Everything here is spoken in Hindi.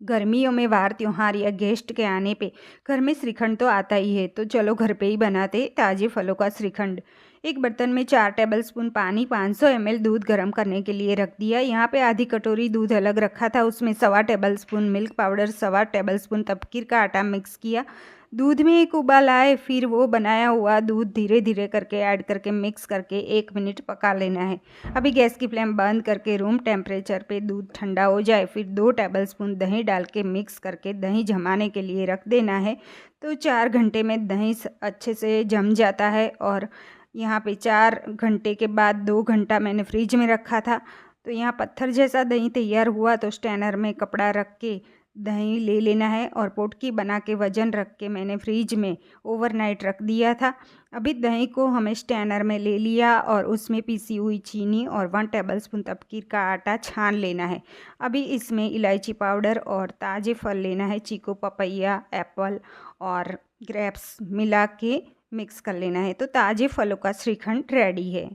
गर्मियों में वार त्योहार या गेस्ट के आने पे घर में श्रीखंड तो आता ही है, तो चलो घर पे ही बनाते ताजे फलों का श्रीखंड। एक बर्तन में 4 टेबलस्पून पानी, 500 ml दूध गर्म करने के लिए रख दिया। यहाँ पे आधी कटोरी दूध अलग रखा था, उसमें 1.25 टेबलस्पून मिल्क पाउडर, 1.25 टेबलस्पून तपकीर का आटा मिक्स किया। दूध में एक उबाल आए, फिर वो बनाया हुआ दूध धीरे धीरे करके ऐड करके मिक्स करके 1 मिनट पका लेना है। अभी गैस की फ्लेम बंद करके रूम टेम्परेचर पे दूध ठंडा हो जाए, फिर 2 टेबलस्पून दही डाल के मिक्स करके दही जमाने के लिए रख देना है। तो 4 घंटे में दही अच्छे से जम जाता है। और यहाँ पे 4 घंटे के बाद 2 घंटा मैंने फ्रिज में रखा था, तो यहाँ पत्थर जैसा दही तैयार हुआ। तो स्टैनर में कपड़ा रख के दही ले लेना है और पोटकी बना के वजन रख के मैंने फ्रिज में ओवरनाइट रख दिया था। अभी दही को हमें स्टैनर में ले लिया और उसमें पीसी हुई चीनी और 1 टेबलस्पून तपकीर का आटा छान लेना है। अभी इसमें इलायची पाउडर और ताज़े फल लेना है, चीकू, पपैया, एप्पल और ग्रेप्स मिला के मिक्स कर लेना है। तो ताज़े फलों का श्रीखंड रेडी है।